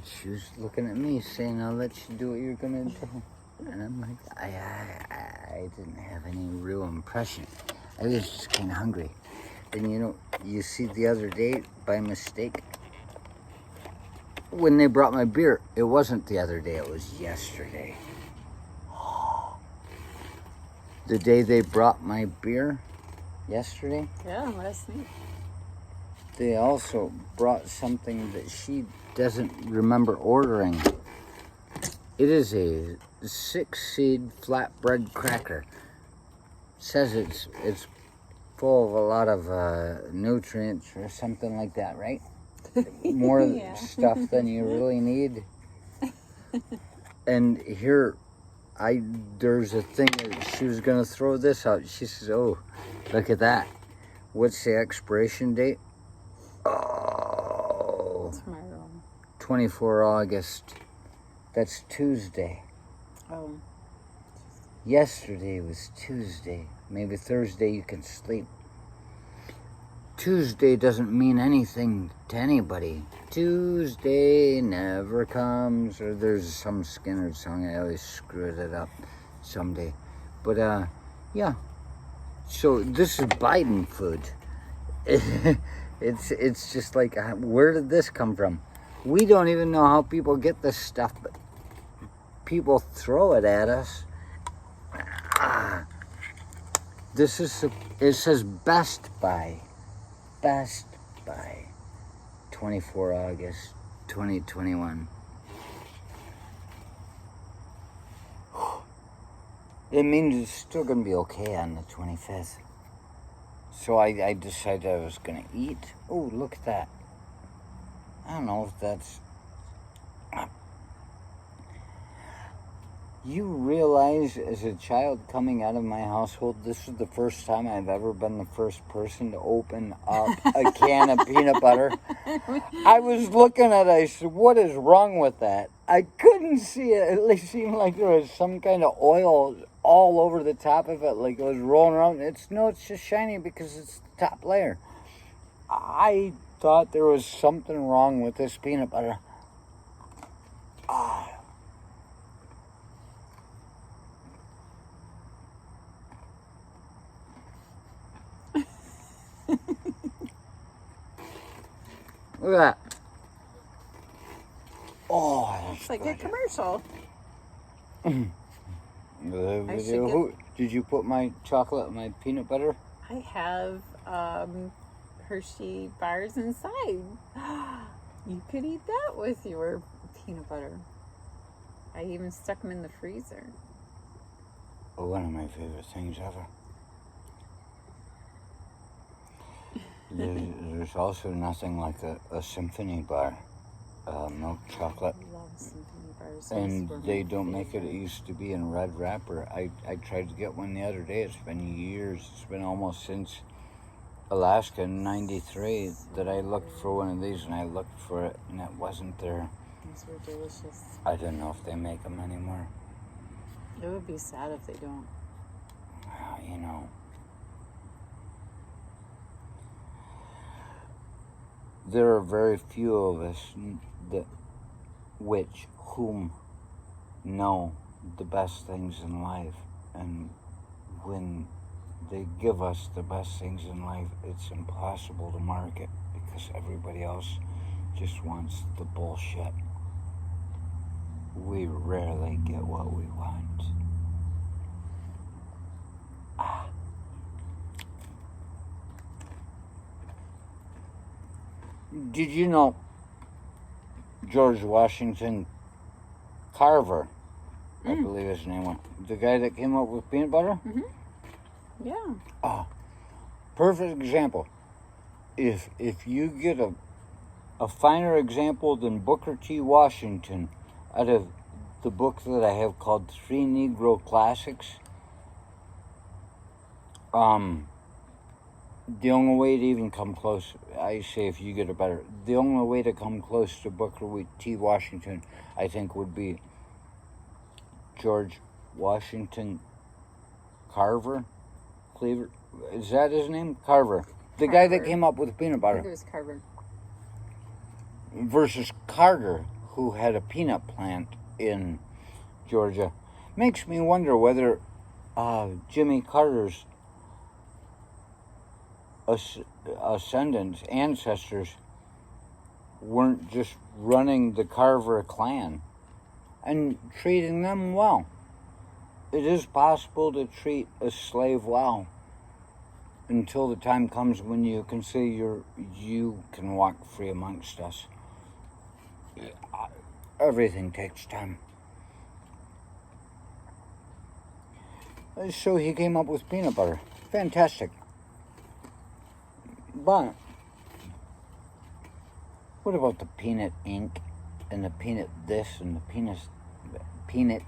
she was looking at me saying, I'll let you do what you're going to do. And I'm like, I didn't have any real impression. I was just kind of hungry. And you see the other day, by mistake, when they brought my beer, it wasn't the other day, it was yesterday. The day they brought my beer, yesterday. Yeah, last week. They also brought something that she doesn't remember ordering. It is a 6-seed flatbread cracker. Says it's full of a lot of nutrients or something like that, right? More stuff than you really need. And here, there's a thing that she was gonna throw this out. She says, "Oh, look at that. What's the expiration date?" Oh, Tomorrow. 24 August. That's Tuesday. Oh. Yesterday was Tuesday. Maybe Thursday you can sleep. Tuesday doesn't mean anything to anybody. Tuesday never comes. Or there's some Skinner song. I always screwed it up someday. But, yeah. So this is Biden food. It's just like, where did this come from? We don't even know how people get this stuff, but people throw it at us. This is, it says Best Buy. Best Buy. 24 August 2021. It means it's still going to be okay on the 25th. So I decided I was going to eat. Oh, look at that. I don't know if that's... You realize, as a child coming out of my household, this is the first time I've ever been the first person to open up a can of peanut butter. I was looking at it, I said, what is wrong with that? I couldn't see it. It seemed like there was some kind of oil all over the top of it, like it was rolling around. It's just shiny because it's the top layer. I thought there was something wrong with this peanut butter. Look at that. Oh, it's like a commercial. Did you put my chocolate and my peanut butter? I have Hershey bars inside. You could eat that with your peanut butter. I even stuck them in the freezer. Oh, one of my favorite things ever. There's also nothing like a symphony bar, milk chocolate. I love symphony bars. And they don't make it. It used to be in red wrapper. I tried to get one the other day. It's been years. It's been almost since Alaska in '93 that I looked for one of these, and I looked for it, and it wasn't there. These were delicious. I don't know if they make them anymore. It would be sad if they don't. You know. There are very few of us whom know the best things in life, and when they give us the best things in life, it's impossible to market because everybody else just wants the bullshit. We rarely get what we want. Did you know George Washington Carver, I believe his name was, the guy that came up with peanut butter? Mm-hmm. Yeah. Perfect example. If you get a finer example than Booker T. Washington out of the book that I have called Three Negro Classics, the only way to even come close, I say if you get a better, the only way to come close to Booker T. Washington, I think, would be George Washington Carver. Cleaver, is that his name? Carver. The guy that came up with peanut butter. I think it was Carver. Versus Carter, who had a peanut plant in Georgia. Makes me wonder whether Jimmy Carter's ancestors weren't just running the Carver clan and treating them well. It is possible to treat a slave well until the time comes when you can say you can walk free amongst us. Everything takes time. So he came up with peanut butter. Fantastic. But what about the peanut ink and the peanut this and the peanut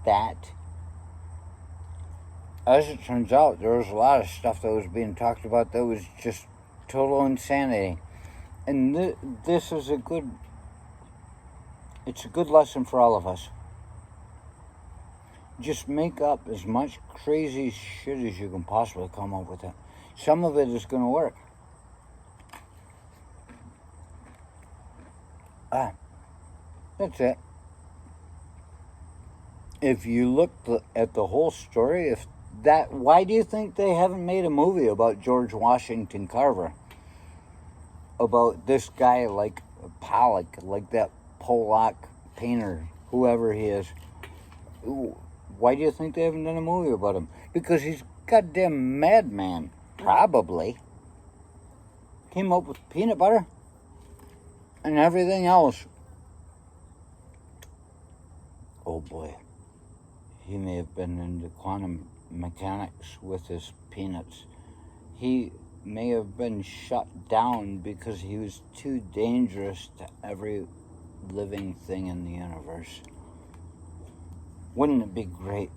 that? As it turns out, there was a lot of stuff that was being talked about that was just total insanity. And this is it's a good lesson for all of us. Just make up as much crazy shit as you can possibly come up with it. Some of it is going to work. That's it. If you look at the whole story, why do you think they haven't made a movie about George Washington Carver? About this guy like Pollock, like that Pollock painter, whoever he is. Why do you think they haven't done a movie about him? Because he's a goddamn madman, probably. Came up with peanut butter and everything else. Oh boy. He may have been into quantum mechanics with his peanuts. He may have been shut down because he was too dangerous to every living thing in the universe. Wouldn't it be great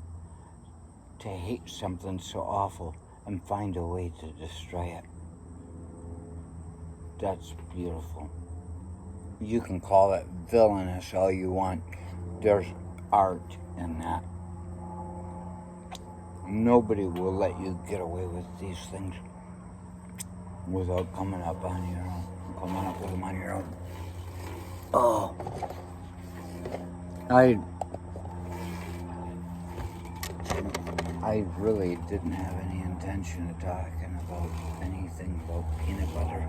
to hate something so awful and find a way to destroy it? That's beautiful. You can call it villainous all you want. There's art in that. Nobody will let you get away with these things without coming up with them on your own. Oh. I really didn't have any intention of talking about anything about peanut butter.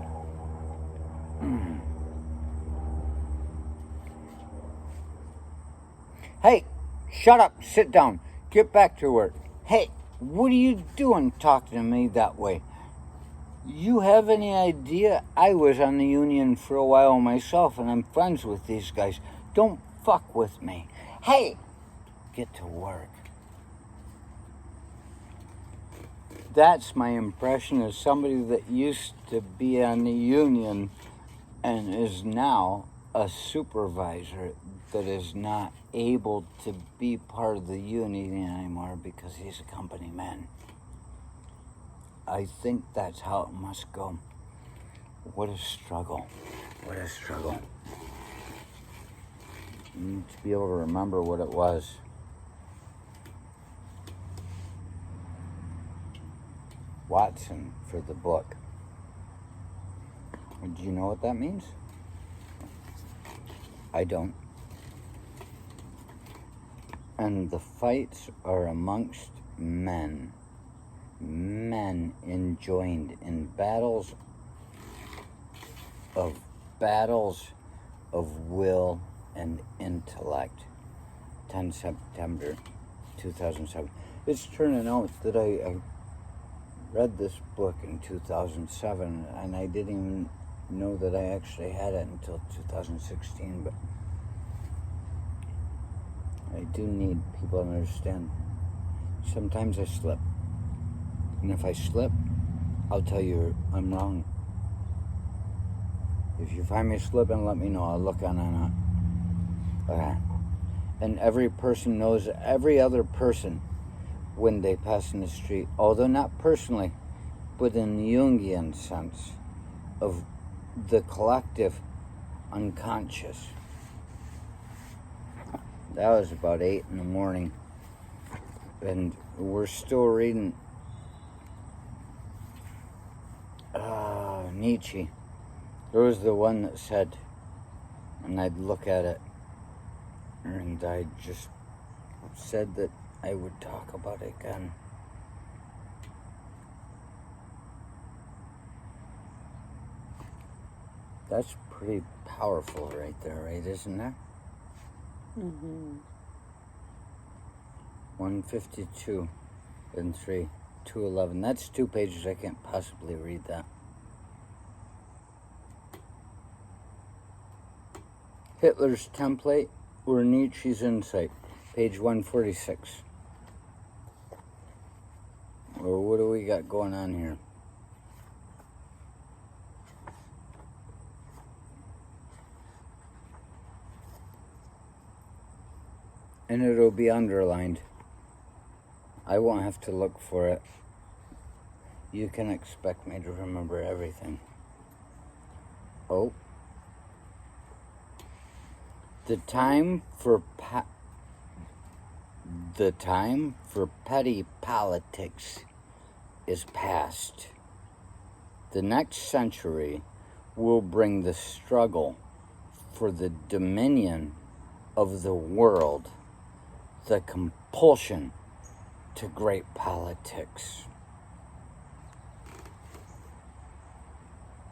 Hey, shut up, sit down, get back to work. Hey, what are you doing talking to me that way? You have any idea? I was on the Union for a while myself, and I'm friends with these guys. Don't fuck with me. Hey, get to work. That's my impression of somebody that used to be on the Union and is now a supervisor that is not able to be part of the union anymore because he's a company man. I think that's how it must go. What a struggle. What a struggle. You need to be able to remember what it was. Watson for the book. Do you know what that means? I don't. And the fights are amongst men. Men enjoined in battles of will and intellect. 10 September 2007. It's turning out that I read this book in 2007, and I didn't even know that I actually had it until 2016, but I do need people to understand. Sometimes I slip. And if I slip, I'll tell you I'm wrong. If you find me slipping, let me know. I'll look on it. Okay. And every person knows every other person when they pass in the street, although not personally, but in the Jungian sense of the collective unconscious. That was about 8 in the morning, and we're still reading Nietzsche. There was the one that said, and I'd look at it, and I just said that I would talk about it again. That's pretty powerful right there, right? Isn't that? Mm-hmm. 152 and 3, 211. That's 2 pages. I can't possibly read that. Hitler's Template or Nietzsche's Insight, page 146. Or what do we got going on here? And it'll be underlined. I won't have to look for it. You can expect me to remember everything. Oh. The time for petty politics is past. The next century will bring the struggle for the dominion of the world, the compulsion to great politics.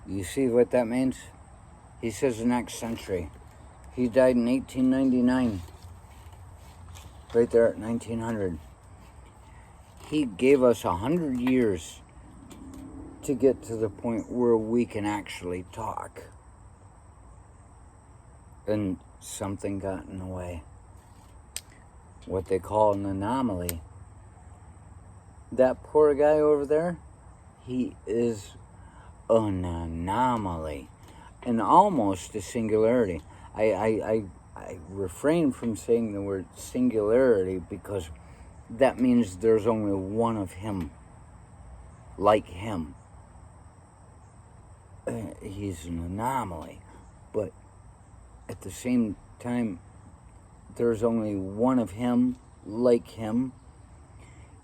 You see what that means? He says the next century. He died in 1899, right there at 1900. He gave us 100 years to get to the point where we can actually talk. And something got in the way. What they call an anomaly. That poor guy over there, he is an anomaly. And almost a singularity. I refrain from saying the word singularity because that means there's only one of him, like him. He's an anomaly, but at the same time, there's only one of him, like him.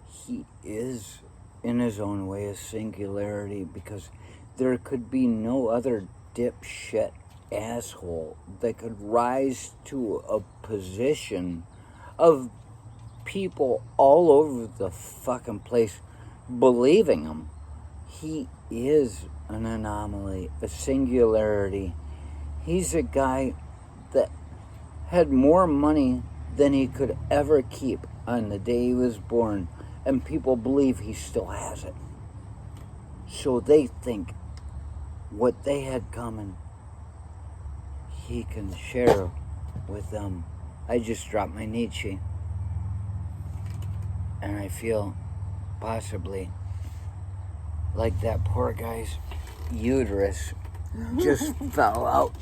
He is, in his own way, a singularity because there could be no other dipshit asshole that could rise to a position of people all over the fucking place believing him. He is an anomaly, a singularity. He's a guy that had more money than he could ever keep on the day he was born, and people believe he still has it. So they think what they had coming, he can share with them. I just dropped my Nietzsche, and I feel possibly like that poor guy's uterus just fell out